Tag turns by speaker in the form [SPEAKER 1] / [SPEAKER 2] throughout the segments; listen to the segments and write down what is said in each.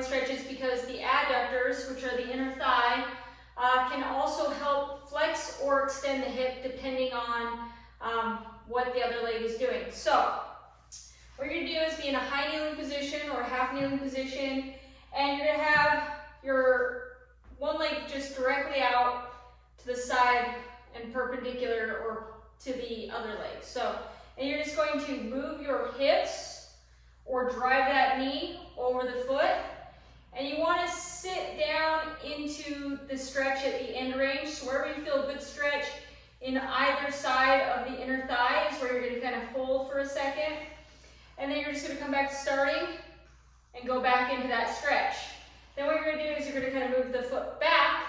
[SPEAKER 1] stretches because the adductors, which are the inner thigh, can also help flex or extend the hip depending on what the other leg is doing. So what you're going to do is be in a high kneeling position or half kneeling position, and you're going to have your one leg just directly out to the side and perpendicular or to the other leg. So, and you're just going to move your hips or drive that knee over the foot, and you want to sit down into the stretch at the end range. So wherever you feel a good stretch in either side of the inner thigh is where you're going to kind of hold for a second. And then you're just going to come back to starting and go back into that stretch. Then what you're going to do is you're going to kind of move the foot back,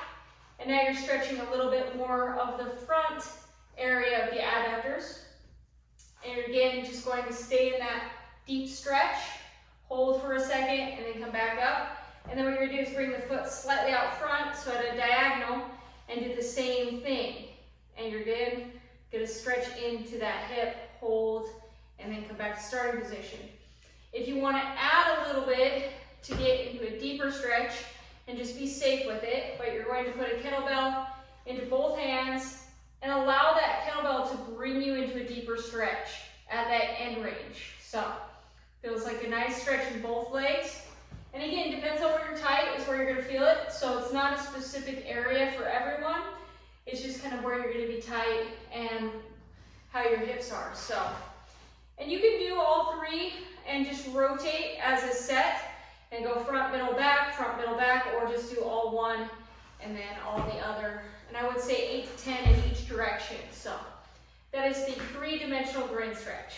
[SPEAKER 1] and now you're stretching a little bit more of the front area of the adductors. And you're again just going to stay in that deep stretch, hold for a second, and then come back up. And then what you're going to do is bring the foot slightly out front, so at a diagonal, and do the same thing. And you're again going to stretch into that hip, hold, and then come back to starting position. If you want to add a little bit to get into a deeper stretch and just be safe with it, but you're going to put a kettlebell into both hands and allow that kettlebell to bring you into a deeper stretch at that end range. So feels like a nice stretch in both legs. And again, depends on where you're tight is where you're going to feel it. So it's not a specific area for everyone. It's just kind of where you're going to be tight and how your hips are. So, and you can do all three and just rotate as a set and go front, middle, back, or just do all one and then all the other. And I would say 8 to 10 in each direction. So that is the 3-dimensional groin stretch.